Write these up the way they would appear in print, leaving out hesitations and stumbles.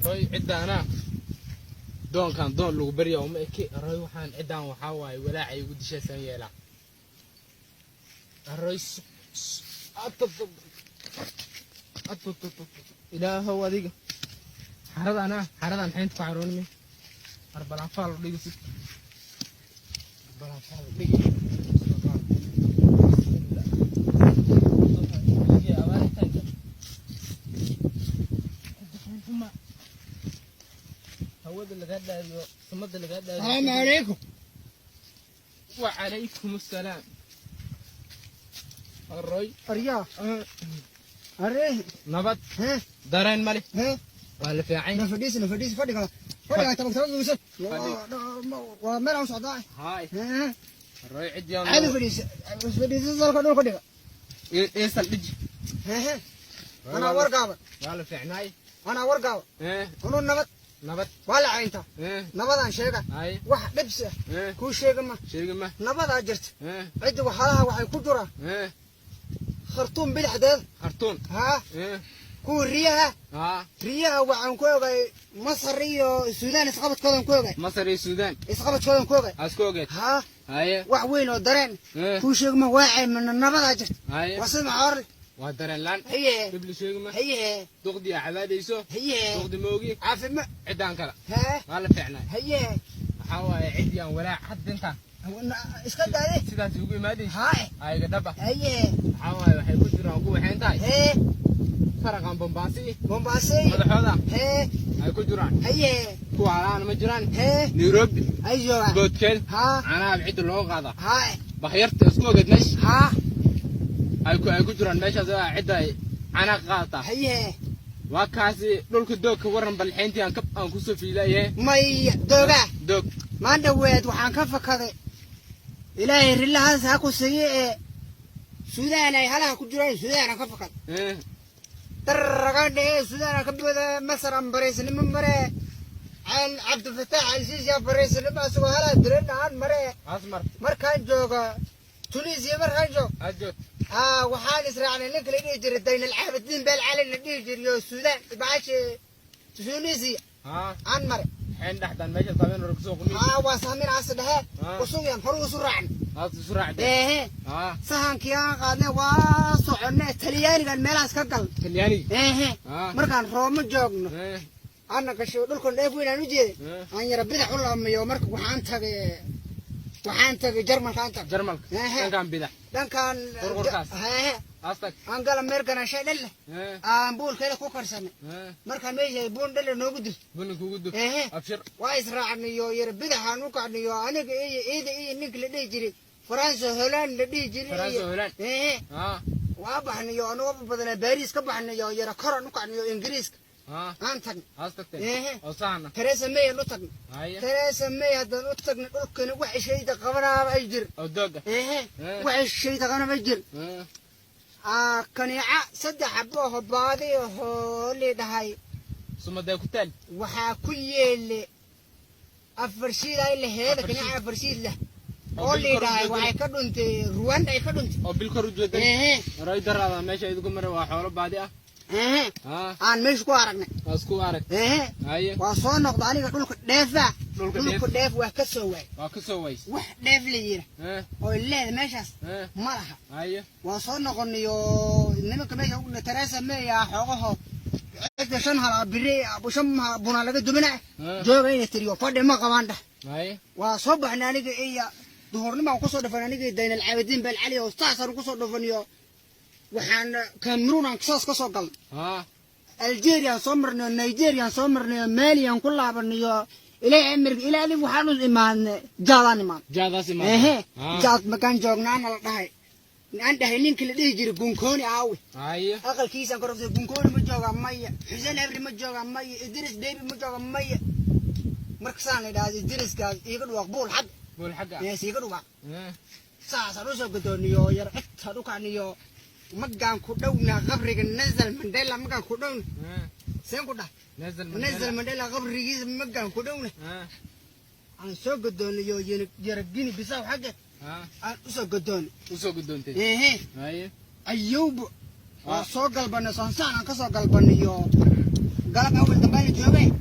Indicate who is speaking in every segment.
Speaker 1: الرأي عدنا دون كان دون لو بريا وما كي الرأي وحان عدنا وحاواي ولا عي ودي شيء ثاني لا الرأي إلى هو ذيك حرضنا الحين تفعلون مين أربع أنفار ذيك ست أربع أنفار ذيك
Speaker 2: السلام عليكم.
Speaker 1: وعليكم السلام. الري
Speaker 2: الرياح الريه
Speaker 1: نبت
Speaker 2: ها
Speaker 1: دارين مالي
Speaker 2: ها
Speaker 1: ولا في عين
Speaker 2: نفديس فدي خلاص فدي تبغى تروح وسط وما له صداع
Speaker 1: هاي
Speaker 2: ها
Speaker 1: الري عد يوم
Speaker 2: هذا فديس زال كدور فدي
Speaker 1: ايه سلج
Speaker 2: ها انا ورقه
Speaker 1: ولا في عناي
Speaker 2: انا ورقه
Speaker 1: ايه
Speaker 2: انو
Speaker 1: نبت
Speaker 2: ولا عينته
Speaker 1: ايه
Speaker 2: نبضان شيغا
Speaker 1: هاي
Speaker 2: wax dhibs
Speaker 1: ايه
Speaker 2: ku sheegama
Speaker 1: شيء ما
Speaker 2: nabada jirta
Speaker 1: ايه
Speaker 2: cid waxalaha waxay ku jira
Speaker 1: ايه
Speaker 2: khartuum bilaxdeed
Speaker 1: خرطوم
Speaker 2: ha
Speaker 1: ايه
Speaker 2: ku riyaha
Speaker 1: ها
Speaker 2: riyaha waxaan ku ogay Masar iyo Suudaan isqabadkoodan ku ogay
Speaker 1: مصر السودان
Speaker 2: isqabadkoodan ku ogay
Speaker 1: اسكوغت
Speaker 2: ha
Speaker 1: هاي
Speaker 2: wax weyn oo dareen
Speaker 1: ايه
Speaker 2: ku sheegma waacay man nabada jirta
Speaker 1: هاي
Speaker 2: wasma hor
Speaker 1: ودرن لان
Speaker 2: هي
Speaker 1: قبل شيء ما
Speaker 2: هي
Speaker 1: تقضي عباديسو
Speaker 2: هي
Speaker 1: تقضي موجي
Speaker 2: عافما
Speaker 1: عدان كلا
Speaker 2: ها
Speaker 1: ولا في عناي
Speaker 2: هي
Speaker 1: حاواي عديان ولا حد انت
Speaker 2: iska daade
Speaker 1: sidaas ugu imaadeen
Speaker 2: hay
Speaker 1: ay gadaba
Speaker 2: haye
Speaker 1: xawaay waxay ku jiraan ku waxeen tahay
Speaker 2: hee
Speaker 1: faraqan Bombaasi
Speaker 2: Mombasa
Speaker 1: madaxooda
Speaker 2: hee
Speaker 1: ay ku jiraan
Speaker 2: haye
Speaker 1: kuwa aan ma jiraan
Speaker 2: hee
Speaker 1: Nairobi
Speaker 2: ayo
Speaker 1: boodkeen
Speaker 2: ha
Speaker 1: anaa cid loo qaada
Speaker 2: hay
Speaker 1: bakhyarta isku ogad meesh
Speaker 2: ha
Speaker 1: ay ku jiraan meeshaas cid ay ana qaata
Speaker 2: haye
Speaker 1: waa kaasi dhulka doog ka waran balxeyntii aan ku soo fiilaye
Speaker 2: may dooga
Speaker 1: doog
Speaker 2: ma dhaweed waxaan ka fakaday ilaahay rilahaas ha ku siiyay Suudaan ay halaha ku jiraan Suudaan ka fakad daragade Suudaan ka bada Masar ambareysni mare aan Abd Fattah Aziz ya bareysni ma soo hala dirinaan mare
Speaker 1: asmar
Speaker 2: markaan jooga Tunisia markaan jooga
Speaker 1: ajood
Speaker 2: waxaan israacnay ninka la dhigi jiray Dayn al-Abidin bal cali la dhigi jiray Suudaan baashi Tunisia aan mare
Speaker 1: حين دحدان ماشي طابين ركسو قمي
Speaker 2: واسامين عصدها وسويان فرو سرعن
Speaker 1: سرعن
Speaker 2: ايه سهان كيان قادنا واسعنا تلياني كان ميلاس كقل
Speaker 1: تلياني
Speaker 2: ايه مركان روما جوجنا انا كشو دلكن دheef weyn aan u jeeday aan yara bidax u laamayo marka waxaan tagay Jarmalka dhankan
Speaker 1: qurqurkaas astag
Speaker 2: aan gala American shay dhalle aan buulkeeda ku karsanay marka meeshay buun dhalle noogu dil
Speaker 1: buun kugu dil abshir
Speaker 2: waa israacniyo yara bidaxan u kacniyo aniga iyo ninka la dhigi jiray France Holland la dhigi jiray waa baxniyo anoo badan Paris ka baxniyo yara koran u kacniyo Ingiriiska aan tag
Speaker 1: astag oo saana
Speaker 2: Theresa May lu tag Theresa May hadan u tagna dhulkana wax shayda qabanaa ay jir
Speaker 1: oo dooga
Speaker 2: wax shayda qabanaa ay jir kanica saddex xabo oo baadi oo leedahay
Speaker 1: sumada ku taal
Speaker 2: waxa ku yeelay afar shiid ay lahayd kanica afar shiid leh oo leedahay waxay ka dhuntay Rwanda ay ka dhuntay
Speaker 1: oo bil koru jeeday ray darada meesha idigu maray waa xoolo baadi ah aan meesha ku aragnay asku arag haye
Speaker 2: waa soo noqdo aniga dhulka dheef waa ka soo waay wax dheef la yira oo leeyahay meeshaas ma laha
Speaker 1: haye
Speaker 2: waa soo noqonayo nimanka meesha ugu Theresa May xogaho cid shan hala biri bushan buna laga duminaa jooga inay tiriyo fadhi ma qabaan dhah
Speaker 1: haye
Speaker 2: waa soo baxnay aniga iyo duhurnimo aan ku soo dhafan aniga Dayn al-Abidin bal cali oo taasar ku soo dhafaniyo waxaan Cameroon aan ka soo gal Algeria soo marnay Nigeria soo marnay Mali aan ku laabanayo ilaa America ilaa adib waxaan u imaanay jaadaas imaan jaad makan joognaan la dhahay aan dhahay ninka la dhigi jiray Gunkooni aawi
Speaker 1: haye
Speaker 2: aqalkiisa aan korofay Gunkooni ma jooga maya Xuseen Abri ma jooga maya Idris Deebi ma jooga maya markaan la dhahay Idriskaas iiga dhuwaq buul xag iiga dhuwaq saas aan soo gadooniyo yar cid u kacniyo magaan ku dhowna qabriga Nelson Mandela magaan ku dhowna seen ku dhahay Nelson Mandela qabrigiisa magaan ku dhowna aan soo gadooniyo yar Gini Bisaw xagga aan soo gadoonay
Speaker 1: haye
Speaker 2: ayuub waa soo galbanay sansaan aan ka soo galbanayo قلب أول دبل جوبي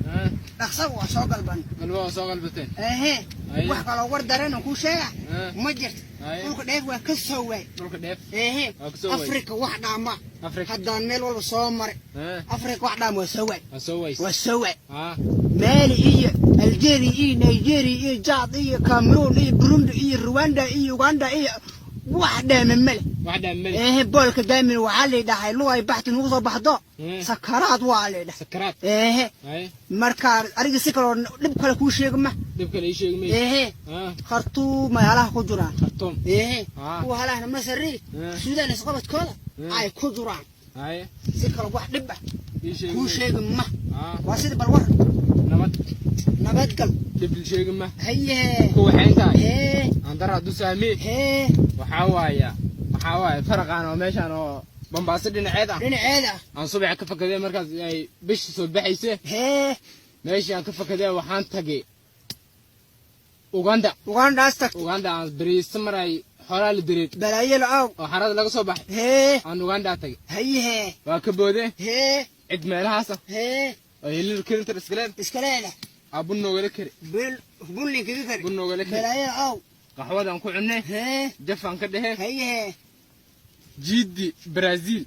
Speaker 2: أخسر وأسوق البن
Speaker 1: قلبه سوق البتين
Speaker 2: إيه وحق لو ورد رنا وكل شيء مجرد دولك ديف وكسوي
Speaker 1: دولك ديف
Speaker 2: إيه أفريقيا واحدة ما هذا النيل ولا صومر أفريقيا واحدة ما وسوي مالي إيه الجيري إيه نيجيري إيه جاد إيه كاميرون إيه بروندي إيه رواندا إيه يوغندا إيه واحدة من ملك إيه بولك دايما وعلي ده حلو أي بحث نوصل بحضه سكرات وعلي ده
Speaker 1: سكرات
Speaker 2: إيه مركار أريد سكر لبك على كل شيء ما
Speaker 1: لبك على شيء ما
Speaker 2: إيه خرطوم ما يلا خضران
Speaker 1: خرطوم
Speaker 2: إيه هو هلا هنا مسري السودان سقطت كذا أي خضران سكر واحد لبه كل شيء ما واسيد بالور نبات قلب
Speaker 1: لب الشيء ما
Speaker 2: هي
Speaker 1: هو حينتاي
Speaker 2: إيه
Speaker 1: عندنا دوسامي
Speaker 2: إيه
Speaker 1: وحوايا فرق أنا وماشي أنا بنبسط لنا عيدا أنا صبح كفة كذا مركز يعني بيش صبح يسه ماشي أنا كفة كذا وحان تجي أوغندا
Speaker 2: أستك
Speaker 1: أوغندا بريس سمراي حرال دريت
Speaker 2: بلايل أو
Speaker 1: وحرال لقى صبح أنا أوغندا تجي
Speaker 2: هي
Speaker 1: وكبودة عد مالها صح اللي كنت
Speaker 2: إسكالة
Speaker 1: أبونا ولا كري
Speaker 2: بقول كذا
Speaker 1: أبونا ولا كري
Speaker 2: بلايل أو
Speaker 1: قهوة دام كو عنه جفان كده
Speaker 2: هي
Speaker 1: جيدي برازيل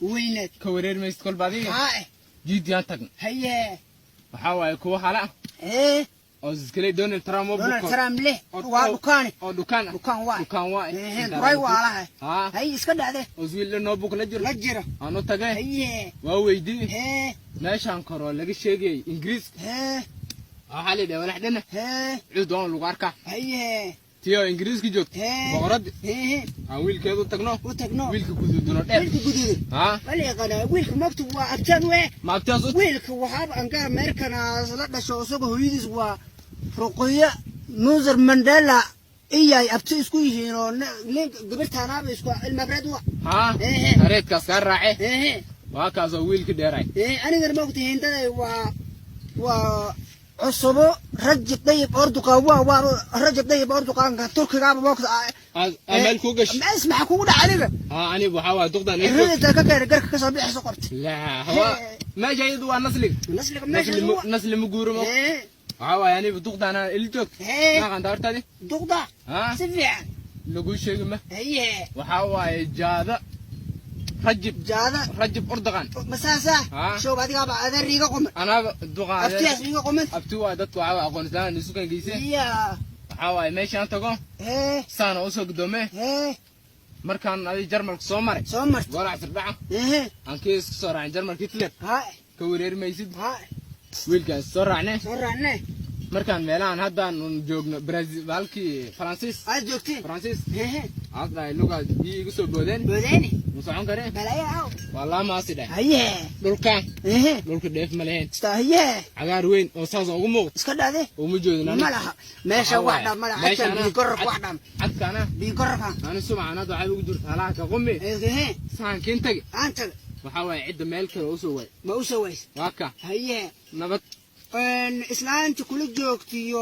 Speaker 1: وينت كورير ما يستقل بعدين جيدي أنتقن
Speaker 2: هي
Speaker 1: وحاول كوا حلا أوزكلي دونالد ترامب
Speaker 2: ليه ودكان
Speaker 1: دكان واحد
Speaker 2: راي وعلى هي إسكال هذا
Speaker 1: أوزيل له نوبك لجرة أنا تجاه
Speaker 2: هي
Speaker 1: وويدي ماشي أنكر ولا شيء إنجليز حالي ده ونحدنا عدوان لغاركا
Speaker 2: هي
Speaker 1: تيو إنجليز كجوت بغرد ويل كذا تقنو ويل كجود دونا
Speaker 2: ولا قنا ويل مكتوب وأبتان
Speaker 1: ما أبتان
Speaker 2: ويل وحاب أنكر أمريكا لا شو سوق هويدس ورقية نوزر مانديلا إيه أبتي إسكوي هنا لين قبلت أنا بإسكو المبرد
Speaker 1: هريت كسر راعي وهكذا ويل كده راعي
Speaker 2: أنا غير ما كنت هنا عصبو رجب طيب أردوغان رجب طيب أردوغان تركي قام وقت
Speaker 1: أمل كوجش
Speaker 2: ما اسمع كودا عليك
Speaker 1: أنا بحاول تقدر
Speaker 2: أنت كجرك كصبيح سقطت
Speaker 1: لا هو ما جاي دوا نسل مجور ما يعني بتقدر أنا الجوك ما عند أرتدي
Speaker 2: تقدر سبيع
Speaker 1: لقول شيء ما
Speaker 2: هي
Speaker 1: وحاول جاذا رجب أردوغان
Speaker 2: مساسة شو بعدين هذا ريقة قمر
Speaker 1: أنا دوغان
Speaker 2: أفتيس ريقة قمر
Speaker 1: أفتوا دتوا على أفغانستان نسوكن جيسة حاول ماشي أنت قام سنة أسوق دومه مركان هذه جرمال سومر ولا عصر بقى أنكيس صار عن جرمال كتير كورير ما يصير ويلك صار عنه مركان ميلان هذا نجوم برازيل بالكي فرانسيس
Speaker 2: جوكتين
Speaker 1: فرانسيس هذا اللغة دي قصة
Speaker 2: بودين
Speaker 1: مساعون كره
Speaker 2: بلايا
Speaker 1: والله ما أصله
Speaker 2: هي
Speaker 1: دولك ديف ملهين
Speaker 2: هي
Speaker 1: عقار وين وصاص وقمو
Speaker 2: اسكت هذا
Speaker 1: ومجودنا
Speaker 2: ملها ماشى واحدة ملها حتى بيقرق واحدة
Speaker 1: حتى أنا
Speaker 2: بيقرقها
Speaker 1: أنا سمع أنا ضعيف وجدت هلا كقمي
Speaker 2: إيه
Speaker 1: سان كنتج
Speaker 2: أنت
Speaker 1: وحاول يعد مالك وأسوي
Speaker 2: ما أسوي
Speaker 1: واقع
Speaker 2: هي
Speaker 1: نبت
Speaker 2: إسلام تقول جوكتيو